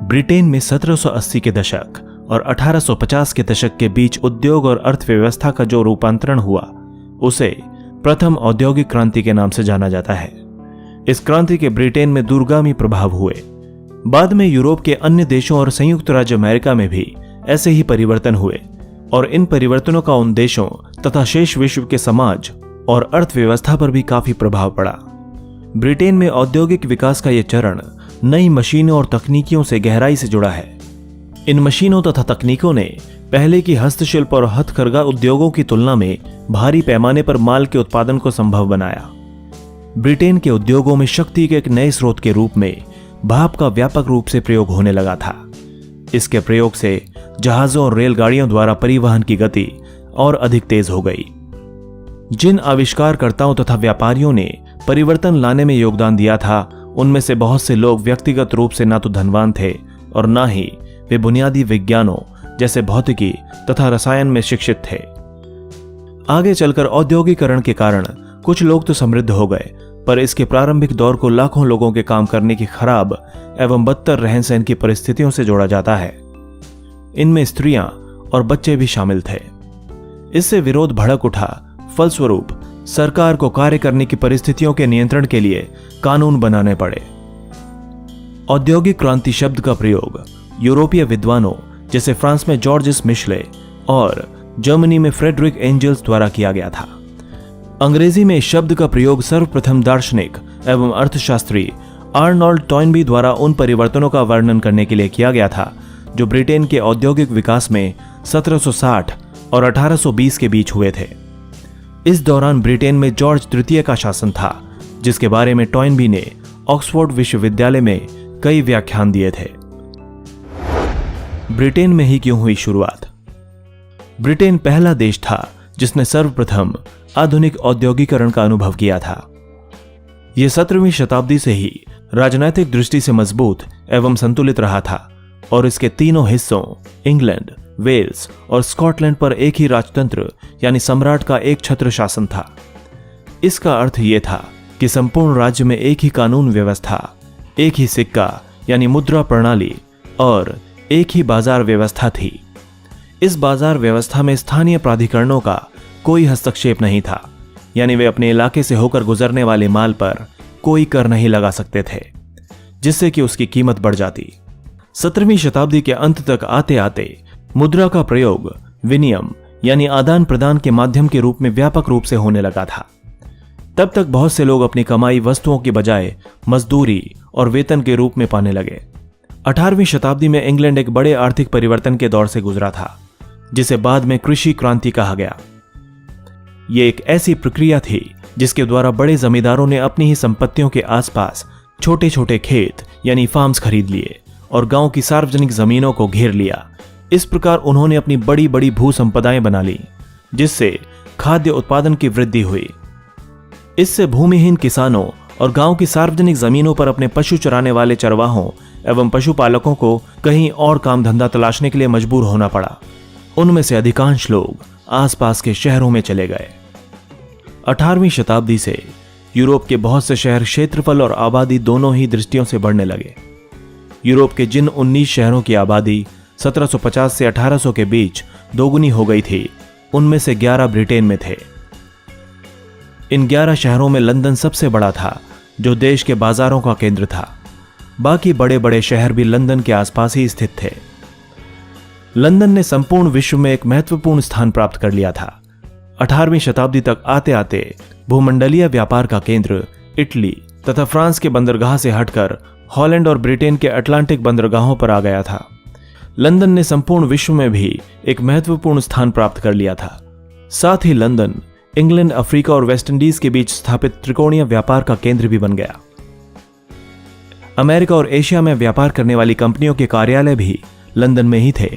Britain में 1780 के दशक और 1850 के दशक के बीच उद्योग और अर्थव्यवस्था का जो रूपांतरण हुआ उसे प्रथम औद्योगिक क्रांति के नाम से जाना जाता है। इस क्रांति के ब्रिटेन में दूरगामी प्रभाव हुए। बाद में यूरोप के अन्य देशों और संयुक्त राज्य अमेरिका में भी ऐसे ही परिवर्तन हुए और इन परिवर्तनों का उन देशों तथा शेष विश्व के समाज और अर्थव्यवस्था पर भी काफी प्रभाव पड़ा। ब्रिटेन में औद्योगिक विकास का यह चरण नई मशीनों और तकनीकियों से गहराई से जुड़ा है। इन मशीनों तथा तकनीकों ने पहले की हस्तशिल्प और हथकरघा उद्योगों की तुलना में भारी पैमाने पर माल के उत्पादन को संभव बनाया। ब्रिटेन के उद्योगों में शक्ति के एक नए स्रोत के रूप में भाप का व्यापक रूप से प्रयोग होने लगा था। इसके प्रयोग से जहाजों और रेलगाड़ियों द्वारा परिवहन की गति और अधिक तेज हो गई। जिन आविष्कारकर्ताओं तथा व्यापारियों ने परिवर्तन लाने में योगदान दिया था, उनमें से बहुत से लोग व्यक्तिगत रूप से ना तो धनवान थे और ना ही वे बुनियादी विज्ञानों जैसे भौतिकी तथा रसायन में शिक्षित थे। आगे चलकर औद्योगिकरण के कारण कुछ लोग तो समृद्ध हो गए, पर इसके प्रारंभिक दौर को लाखों लोगों के काम करने की खराब एवं बदतर रहन सहन की परिस्थितियों से जोड़ा जाता है। इनमें स्त्रियां और बच्चे भी शामिल थे। इससे विरोध भड़क उठा। फलस्वरूप सरकार को कार्य करने की परिस्थितियों के नियंत्रण के लिए कानून बनाने पड़े। औद्योगिक क्रांति शब्द का प्रयोग यूरोपीय विद्वानों जैसे फ्रांस में जॉर्जेस मिशले और जर्मनी में फ्रेडरिक एंजल्स द्वारा किया गया था। अंग्रेजी में इस शब्द का प्रयोग सर्वप्रथम दार्शनिक एवं अर्थशास्त्री आर्नोल्ड टॉयनबी द्वारा उन परिवर्तनों का वर्णन करने के लिए किया गया था जो ब्रिटेन के औद्योगिक विकास में 1760 और 1820 के बीच हुए थे। इस दौरान ब्रिटेन में जॉर्ज तृतीय का शासन था, जिसके बारे में टॉयनबी ने ऑक्सफोर्ड विश्वविद्यालय में कई व्याख्यान दिए थे। ब्रिटेन में ही क्यों हुई शुरुआत? ब्रिटेन पहला देश था जिसने सर्वप्रथम आधुनिक औद्योगिकरण का अनुभव किया था। यह 17वीं शताब्दी से ही राजनैतिक दृष्टि से मजबूत एवं संतुलित रहा था और इसके तीनों हिस्सों इंग्लैंड, वेल्स और स्कॉटलैंड पर एक ही राजतंत्र यानी सम्राट का एक छत्र शासन था। इसका अर्थ यह था कि संपूर्ण राज्य में एक ही कानून व्यवस्था, एक ही सिक्का यानी मुद्रा प्रणाली और एक ही बाजार व्यवस्था थी। इस बाजार व्यवस्था में स्थानीय प्राधिकरणों का कोई हस्तक्षेप नहीं था, यानी वे अपने इलाके से होकर गुजरने वाले माल पर कोई कर नहीं लगा सकते थे, जिससे कि उसकी कीमत बढ़ जाती। 17वीं शताब्दी के अंत तक आते आते मुद्रा का प्रयोग विनिमय यानी आदान प्रदान के माध्यम के रूप में व्यापक रूप से होने लगा था। तब तक बहुत से लोग अपनी कमाई वस्तुओं की बजाय मजदूरी और वेतन के रूप में पाने लगे। 18वीं शताब्दी में इंग्लैंड एक बड़े आर्थिक परिवर्तन के दौर से गुजरा था, जिसे बाद में कृषि क्रांति कहा गया। यह एक ऐसी प्रक्रिया थी जिसके द्वारा बड़े जमींदारों ने अपनी ही संपत्तियों के आसपास छोटे छोटे खेत यानी फार्म्स खरीद लिए और गांव की सार्वजनिक जमीनों को घेर लिया। इस प्रकार उन्होंने अपनी बड़ी बड़ी भू संपदाएं बना ली, जिससे खाद्य उत्पादन की वृद्धि हुई। इससे भूमिहीन किसानों और गांव की सार्वजनिक जमीनों पर अपने पशु चराने वाले चरवाहों एवं पशुपालकों को कहीं और काम धंधा तलाशने के लिए मजबूर होना पड़ा। उनमें से अधिकांश लोग आसपास के शहरों में चले गए। 18वीं शताब्दी से यूरोप के बहुत से शहर क्षेत्रफल और आबादी दोनों ही दृष्टियों से बढ़ने लगे। यूरोप के जिन 19 शहरों की आबादी 1750 से 1800 के बीच दोगुनी हो गई थी, उनमें से 11 ब्रिटेन में थे। इन 11 शहरों में लंदन सबसे बड़ा था, जो देश के बाजारों का केंद्र था। बाकी बड़े बड़े शहर भी लंदन के आसपास ही स्थित थे। लंदन ने संपूर्ण विश्व में एक महत्वपूर्ण स्थान प्राप्त कर लिया था। 18वीं शताब्दी तक आते आते भूमंडलीय व्यापार का केंद्र इटली तथा फ्रांस के बंदरगाह से हटकर हॉलैंड और ब्रिटेन के अटलांटिक बंदरगाहों पर आ गया था। लंदन ने संपूर्ण विश्व में भी एक महत्वपूर्ण स्थान प्राप्त कर लिया था। साथ ही लंदन इंग्लैंड, अफ्रीका और वेस्ट इंडीज के बीच स्थापित त्रिकोणीय व्यापार का केंद्र भी बन गया। अमेरिका और एशिया में व्यापार करने वाली कंपनियों के कार्यालय भी लंदन में ही थे।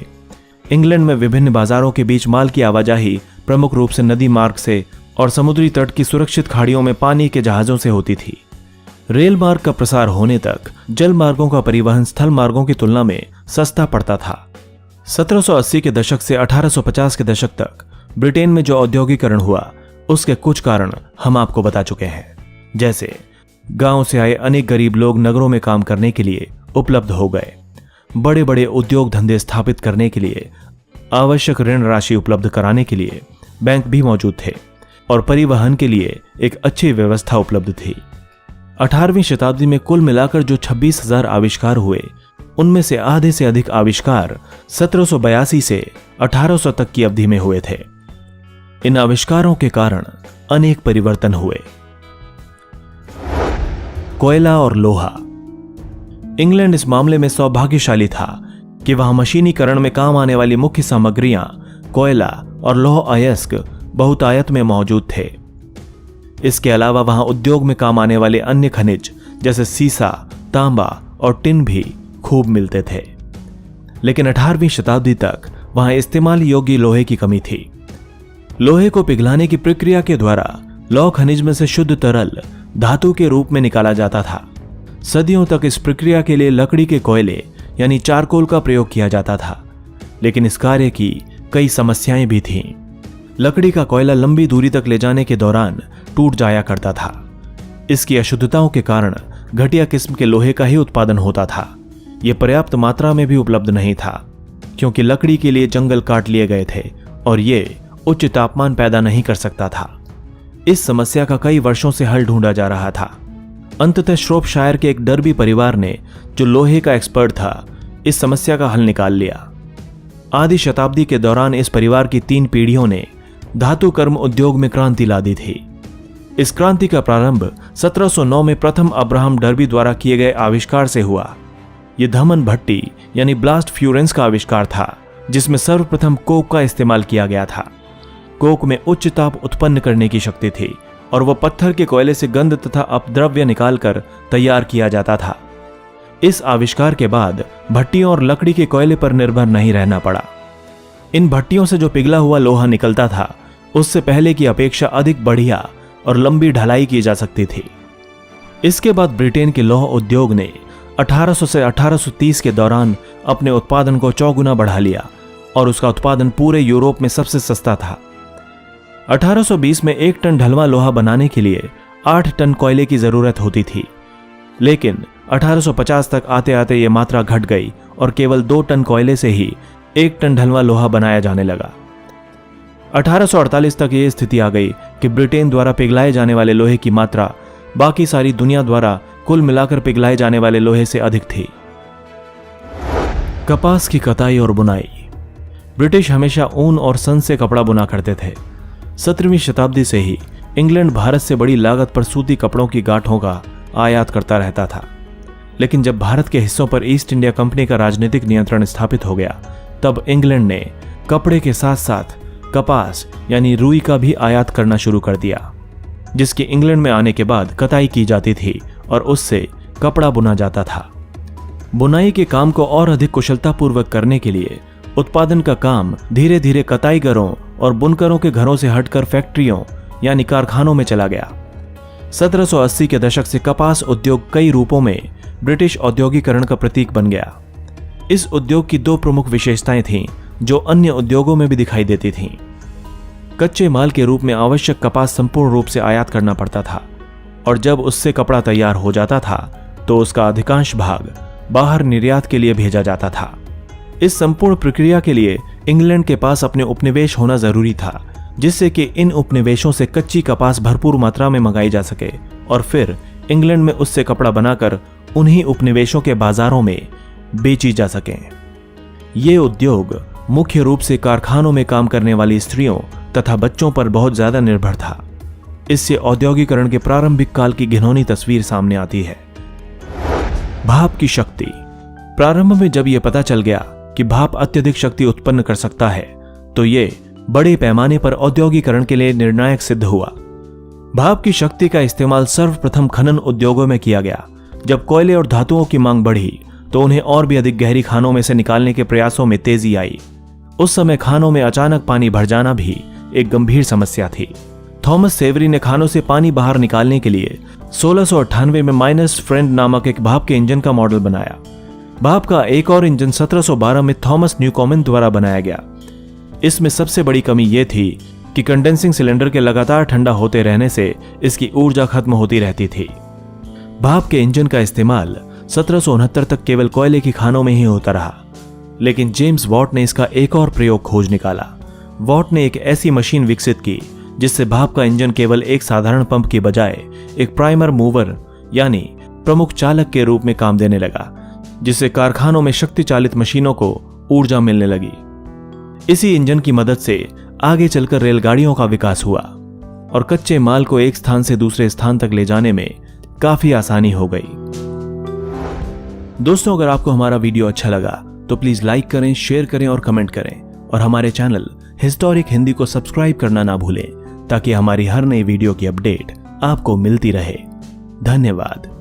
इंग्लैंड में विभिन्न बाजारों के बीच माल की आवाजाही प्रमुख रूप से नदी मार्ग से और समुद्री तट की सुरक्षित खाड़ियों में पानी के जहाजों से होती थी। रेल मार्ग का प्रसार होने तक जल मार्गों का परिवहन स्थल मार्गों की तुलना में सस्ता पड़ता था। 1780 के दशक से 1850 के दशक तक ब्रिटेन में जो औद्योगिकरण हुआ, उसके कुछ कारण हम आपको बता चुके हैं। जैसे गांव से आए अनेक गरीब लोग नगरों में काम करने के लिए उपलब्ध हो गए। बड़े बड़े उद्योग धंधे स्थापित करने के लिए आवश्यक ऋण राशि उपलब्ध कराने के लिए बैंक भी मौजूद थे और परिवहन के लिए एक अच्छी व्यवस्था उपलब्ध थी। 18वीं शताब्दी में कुल मिलाकर जो 26,000 आविष्कार हुए, उनमें से आधे से अधिक आविष्कार 1782 से 1800 तक की अवधि में हुए थे। इन आविष्कारों के कारण अनेक परिवर्तन हुए। कोयला और लोहा। इंग्लैंड इस मामले में सौभाग्यशाली था कि वहां मशीनीकरण में काम आने वाली मुख्य सामग्रियां कोयला और लौह अयस्क बहुतायत में मौजूद थे। इसके अलावा वहां उद्योग में काम आने वाले अन्य खनिज जैसे सीसा, तांबा और टिन भी खूब मिलते थे। लेकिन 18वीं शताब्दी तक वहां इस्तेमाल योग्य लोहे की कमी थी। लोहे को पिघलाने की प्रक्रिया के द्वारा लौह खनिज में से शुद्ध तरल धातु के रूप में निकाला जाता था। सदियों तक इस प्रक्रिया के लिए लकड़ी के कोयले यानी चारकोल का प्रयोग किया जाता था, लेकिन इस कार्य की कई समस्याएं भी थीं। लकड़ी का कोयला लंबी दूरी तक ले जाने के दौरान टूट जाया करता था। इसकी अशुद्धताओं के कारण घटिया किस्म के लोहे का ही उत्पादन होता था। यह पर्याप्त मात्रा में भी उपलब्ध नहीं था, क्योंकि लकड़ी के लिए जंगल काट लिए गए थे और ये उच्च तापमान पैदा नहीं कर सकता था। इस समस्या का कई वर्षों से हल ढूंढा जा रहा था। अंततः श्रोपशायर के एक डर्बी परिवार ने, जो लोहे का एक्सपर्ट था, इस समस्या का हल निकाल लिया। आधी शताब्दी के दौरान इस परिवार की 3 पीढ़ियों ने धातु कर्म उद्योग में क्रांति ला दी थी। इस क्रांति का प्रारंभ 1709 में प्रथम अब्राहम डर्बी द्वारा किए गए आविष्कार से हुआ। यह धमन भट्टी यानी ब्लास्ट फ्यूरेंस का आविष्कार था, जिसमें सर्वप्रथम कोक का इस्तेमाल किया गया था। कोक में उच्च ताप उत्पन्न करने की शक्ति थी और वह पत्थर के कोयले से गंध तथा अपद्रव्य निकालकर तैयार किया जाता था। इस आविष्कार के बाद भट्टियों और लकड़ी के कोयले पर निर्भर नहीं रहना पड़ा। इन भट्टियों से जो पिघला हुआ लोहा निकलता था, उससे पहले की अपेक्षा अधिक बढ़िया और लंबी ढलाई की जा सकती थी। इसके बाद ब्रिटेन के लौह उद्योग ने 1800 से 1830 के दौरान अपने उत्पादन को 4 गुना बढ़ा लिया और उसका उत्पादन पूरे यूरोप में सबसे सस्ता था। 1820 में 1 टन ढलवा लोहा बनाने के लिए 8 टन कोयले की जरूरत होती थी, लेकिन 1850 तक आते आते यह मात्रा घट गई और केवल 2 टन कोयले से ही 1 टन ढलवा लोहा बनाया जाने लगा। 1848 तक यह स्थिति आ गई कि ब्रिटेन द्वारा पिघलाए जाने वाले लोहे की मात्रा बाकी सारी दुनिया द्वारा कुल मिलाकर पिघलाए जाने वाले लोहे से अधिक थी। कपास की कताई और बुनाई। ब्रिटिश हमेशा ऊन और सन से कपड़ा बुना करते थे। 17वीं शताब्दी से ही इंग्लैंड भारत से बड़ी लागत पर सूती कपड़ों की गांठों का आयात करता रहता था। लेकिन जब भारत के हिस्सों पर ईस्ट इंडिया कंपनी का राजनीतिक नियंत्रण स्थापित हो गया, तब इंग्लैंड ने कपड़े के साथ साथ कपास यानी रुई का भी आयात करना शुरू कर दिया, जिसकी इंग्लैंड में आने के बाद कताई की जाती थी और उससे कपड़ा बुना जाता था। बुनाई के काम को और अधिक कुशलतापूर्वक करने के लिए उत्पादन का काम धीरे धीरे कताईगरों और बुनकरों के घरों से हटकर फैक्ट्रियों यानी कारखानों में चला गया। 1780 के दशक से कपास उद्योग कई रूपों में ब्रिटिश औद्योगिकरण का प्रतीक बन गया। इस उद्योग की 2 प्रमुख विशेषताएं थीं, जो अन्य उद्योगों में भी दिखाई देती थीं। कच्चे माल के रूप में आवश्यक कपास संपूर्ण रूप से आयात करना पड़ता था और जब उससे कपड़ा तैयार हो जाता था तो उसका अधिकांश भाग बाहर निर्यात के लिए भेजा जाता था। इस संपूर्ण प्रक्रिया के लिए इंग्लैंड के पास अपने उपनिवेश होना जरूरी था, जिससे कि इन उपनिवेशों से कच्ची कपास भरपूर मात्रा में मंगाई जा सके और फिर इंग्लैंड में उससे कपड़ा बनाकर उन्हीं उपनिवेशों के बाजारों में बेची जा सके। ये उद्योग मुख्य रूप से कारखानों में काम करने वाली स्त्रियों तथा बच्चों पर बहुत ज्यादा निर्भर था। इससे औद्योगिकरण के प्रारंभिक काल की घिनौनी तस्वीर सामने आती है। भाप की शक्ति। प्रारंभ में जब यह पता चल गया कि भाप अत्यधिक शक्ति उत्पन्न कर सकता है, तो ये बड़े पैमाने पर औद्योगिकरण के लिए निर्णायक सिद्ध हुआ। भाप की शक्ति का इस्तेमाल सर्वप्रथम खनन उद्योगों में किया गया। जब कोयले और धातुओं की मांग बढ़ी, तो उन्हें और भी अधिक गहरी खानों में से निकालने के प्रयासों में तेजी आई। उस समय खानों में अचानक पानी भर जाना भी एक गंभीर समस्या थी। थॉमस सेवरी ने खानों से पानी बाहर निकालने के लिए 1698 में माइनस फ्रेंड नामक एक भाप के इंजन का मॉडल बनाया। भाप का एक और इंजन 1712 में थॉमस न्यूकॉमन द्वारा बनाया गया। इसमें सबसे बड़ी कमी यह थी कि कंडेंसिंग सिलेंडर के लगातार ठंडा होते रहने से इसकी ऊर्जा खत्म होती रहती थी। भाप के इंजन का इस्तेमाल 1769 तक केवल कोयले की खानों में ही होता रहा। लेकिन जेम्स वॉट ने इसका एक और प्रयोग खोज निकाला। वॉट ने एक ऐसी मशीन विकसित की जिससे भाप का इंजन केवल एक साधारण पंप की बजाय एक प्राइमर मूवर यानी प्रमुख चालक के रूप में काम देने लगा, जिससे कारखानों में शक्ति चालित मशीनों को ऊर्जा मिलने लगी। इसी इंजन की मदद से आगे चलकर रेलगाड़ियों का विकास हुआ और कच्चे माल को एक स्थान से दूसरे स्थान तक ले जाने में काफी आसानी हो गई। दोस्तों, अगर आपको हमारा वीडियो अच्छा लगा तो प्लीज लाइक करें, शेयर करें और कमेंट करें और हमारे चैनल हिस्टोरिक हिंदी को सब्सक्राइब करना ना भूलें ताकि हमारी हर नई वीडियो की अपडेट आपको मिलती रहे। धन्यवाद।